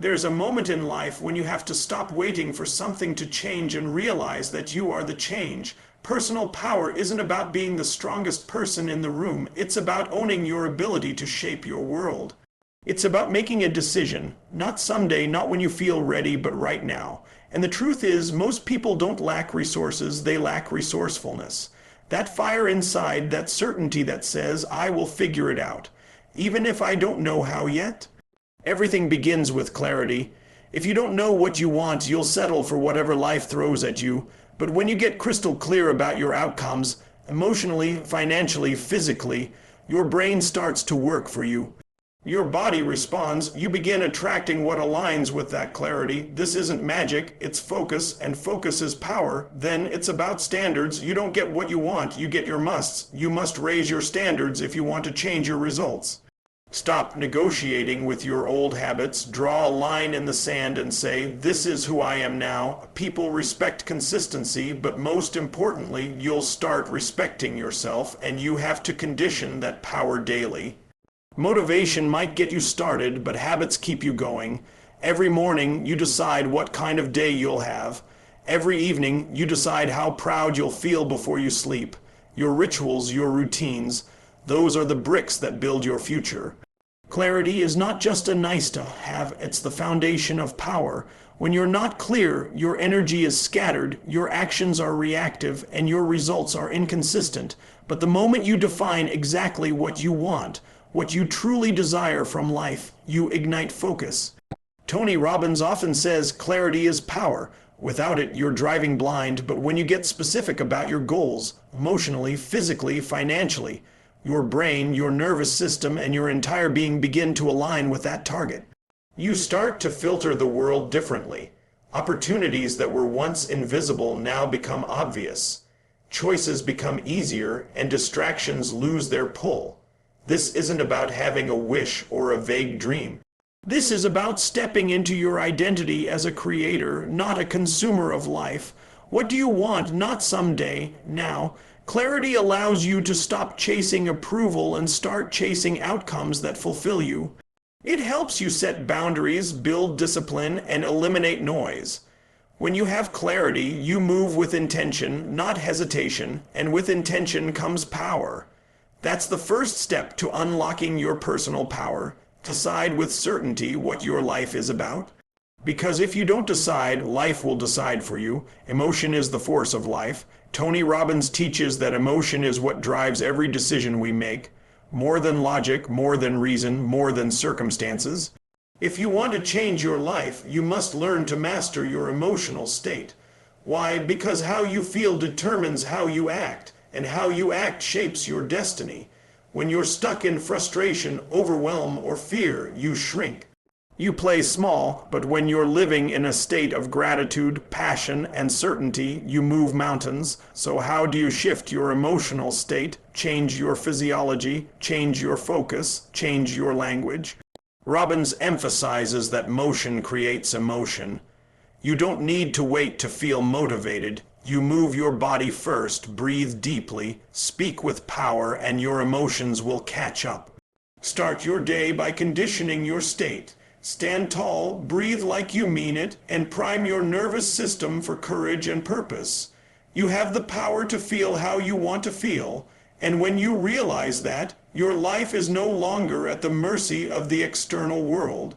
There's a moment in life when you have to stop waiting for something to change and realize that you are the change. Personal power isn't about being the strongest person in the room. It's about owning your ability to shape your world. It's about making a decision, not someday, not when you feel ready, but right now. And the truth is, most people don't lack resources, they lack resourcefulness. That fire inside, that certainty that says, I will figure it out, even if I don't know how yet. Everything begins with clarity. If you don't know what you want, you'll settle for whatever life throws at you. But when you get crystal clear about your outcomes, emotionally, financially, physically, your brain starts to work for you. Your body responds. You begin attracting what aligns with that clarity. This isn't magic, it's focus, and focus is power. Then it's about standards. You don't get what you want, you get your musts. You must raise your standards if you want to change your results. Stop negotiating with your old habits. Draw a line in the sand and say, this is who I am now. People respect consistency, but most importantly, you'll start respecting yourself, and you have to condition that power daily. Motivation might get you started, but habits keep you going. Every morning, you decide what kind of day you'll have. Every evening, you decide how proud you'll feel before you sleep. Your rituals, your routines, those are the bricks that build your future. Clarity is not just a nice to have, it's the foundation of power. When you're not clear, your energy is scattered, your actions are reactive, and your results are inconsistent. But the moment you define exactly what you want, what you truly desire from life, you ignite focus. Tony Robbins often says clarity is power. Without it, you're driving blind, but when you get specific about your goals, emotionally, physically, financially, your brain, your nervous system, and your entire being begin to align with that target. You start to filter the world differently. Opportunities that were once invisible now become obvious. Choices become easier, and distractions lose their pull. This isn't about having a wish or a vague dream. This is about stepping into your identity as a creator, not a consumer of life. What do you want? Not someday, now. Clarity allows you to stop chasing approval and start chasing outcomes that fulfill you. It helps you set boundaries, build discipline, and eliminate noise. When you have clarity, you move with intention, not hesitation, and with intention comes power. That's the first step to unlocking your personal power. Decide with certainty what your life is about. Because if you don't decide, life will decide for you. Emotion is the force of life. Tony Robbins teaches that emotion is what drives every decision we make. More than logic, more than reason, more than circumstances. If you want to change your life, you must learn to master your emotional state. Why? Because how you feel determines how you act, and how you act shapes your destiny. When you're stuck in frustration, overwhelm, or fear, you shrink. You play small, but when you're living in a state of gratitude, passion, and certainty, you move mountains. So how do you shift your emotional state, change your physiology, change your focus, change your language? Robbins emphasizes that motion creates emotion. You don't need to wait to feel motivated. You move your body first, breathe deeply, speak with power, and your emotions will catch up. Start your day by conditioning your state. Stand tall, breathe like you mean it, and prime your nervous system for courage and purpose. You have the power to feel how you want to feel, and when you realize that, your life is no longer at the mercy of the external world.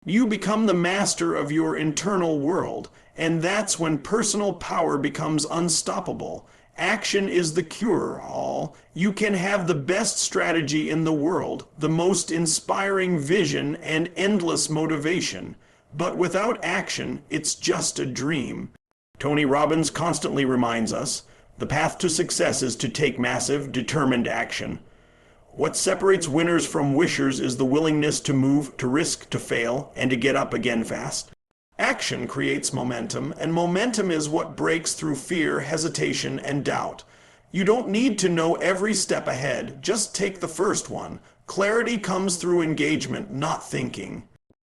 You become the master of your internal world, and that's when personal power becomes unstoppable. Action is the cure-all. You can have the best strategy in the world, the most inspiring vision, and endless motivation. But without action, it's just a dream. Tony Robbins constantly reminds us, the path to success is to take massive, determined action. What separates winners from wishers is the willingness to move, to risk, to fail, and to get up again fast. Action creates momentum, and momentum is what breaks through fear, hesitation, and doubt. You don't need to know every step ahead, just take the first one. Clarity comes through engagement, not thinking.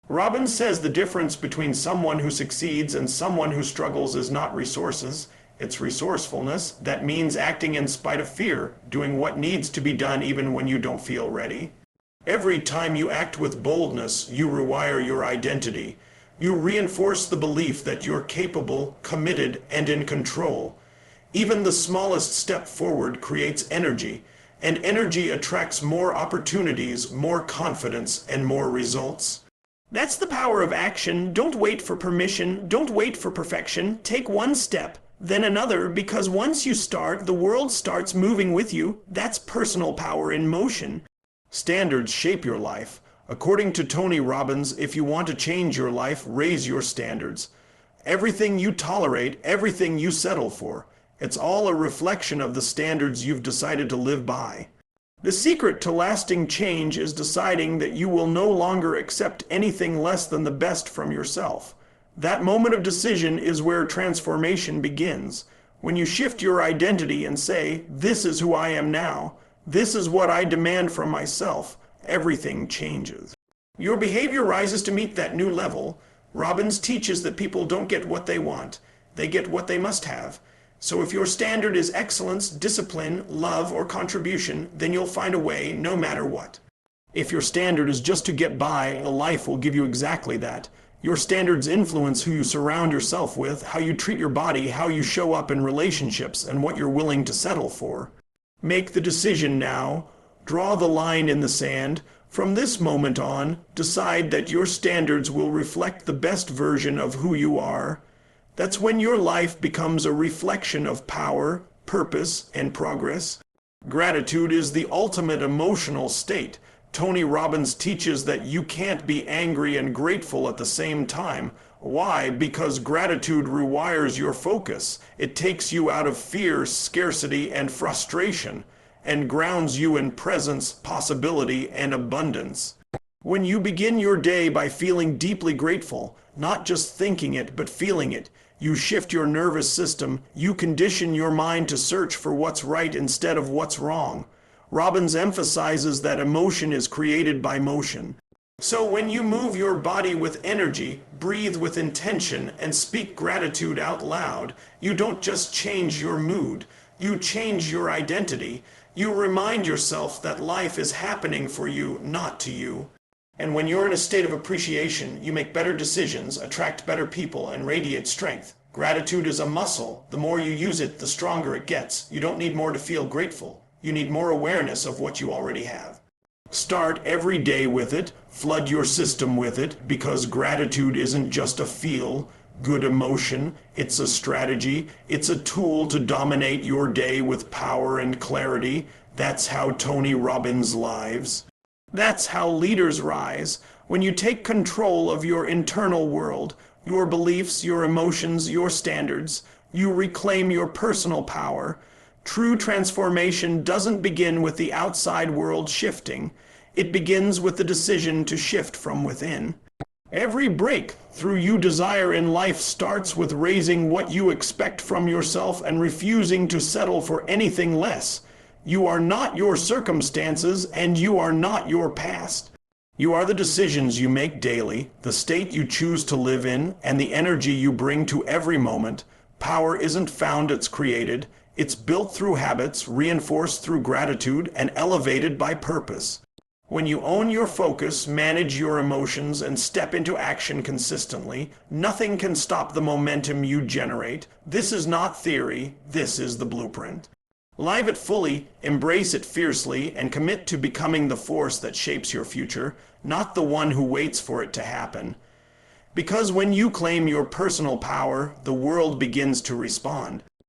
Robbins says the difference between someone who succeeds and someone who struggles is not resources, it's resourcefulness. That means acting in spite of fear, doing what needs to be done even when you don't feel ready. Every time you act with boldness, you rewire your identity. You reinforce the belief that you're capable, committed, and in control. Even the smallest step forward creates energy, and energy attracts more opportunities, more confidence, and more results. That's the power of action. Don't wait for permission. Don't wait for perfection. Take one step, then another, because once you start, the world starts moving with you. That's personal power in motion. Standards shape your life. According to Tony Robbins, if you want to change your life, raise your standards. Everything you tolerate, everything you settle for, it's all a reflection of the standards you've decided to live by. The secret to lasting change is deciding that you will no longer accept anything less than the best from yourself. That moment of decision is where transformation begins. When you shift your identity and say, "This is who I am now. This is what I demand from myself," everything changes. Your behavior rises to meet that new level. Robbins teaches that people don't get what they want. They get what they must have. So if your standard is excellence, discipline, love, or contribution, then you'll find a way no matter what. If your standard is just to get by, life will give you exactly that. Your standards influence who you surround yourself with, how you treat your body, how you show up in relationships, and what you're willing to settle for. Make the decision now. Draw the line in the sand. From this moment on, decide that your standards will reflect the best version of who you are. That's when your life becomes a reflection of power, purpose, and progress. Gratitude is the ultimate emotional state. Tony Robbins teaches that you can't be angry and grateful at the same time. Why? Because gratitude rewires your focus. It takes you out of fear, scarcity, and frustration, and grounds you in presence, possibility, and abundance. When you begin your day by feeling deeply grateful, not just thinking it, but feeling it, you shift your nervous system, you condition your mind to search for what's right instead of what's wrong. Robbins emphasizes that emotion is created by motion. So when you move your body with energy, breathe with intention, and speak gratitude out loud, you don't just change your mood, you change your identity. You remind yourself that life is happening for you, not to you. And when you're in a state of appreciation, you make better decisions, attract better people, and radiate strength. Gratitude is a muscle. The more you use it, the stronger it gets. You don't need more to feel grateful. You need more awareness of what you already have. Start every day with it. Flood your system with it, because gratitude isn't just a feel-good emotion. It's a strategy. It's a tool to dominate your day with power and clarity. That's how Tony Robbins lives. That's how leaders rise. When you take control of your internal world, your beliefs, your emotions, your standards, you reclaim your personal power. True transformation doesn't begin with the outside world shifting. It begins with the decision to shift from within. Every breakthrough you desire in life starts with raising what you expect from yourself and refusing to settle for anything less. You are not your circumstances, and you are not your past. You are the decisions you make daily, the state you choose to live in, and the energy you bring to every moment. Power isn't found, it's created. It's built through habits, reinforced through gratitude, and elevated by purpose. When you own your focus, manage your emotions, and step into action consistently, nothing can stop the momentum you generate. This is not theory, this is the blueprint. Live it fully, embrace it fiercely, and commit to becoming the force that shapes your future, not the one who waits for it to happen. Because when you claim your personal power, the world begins to respond.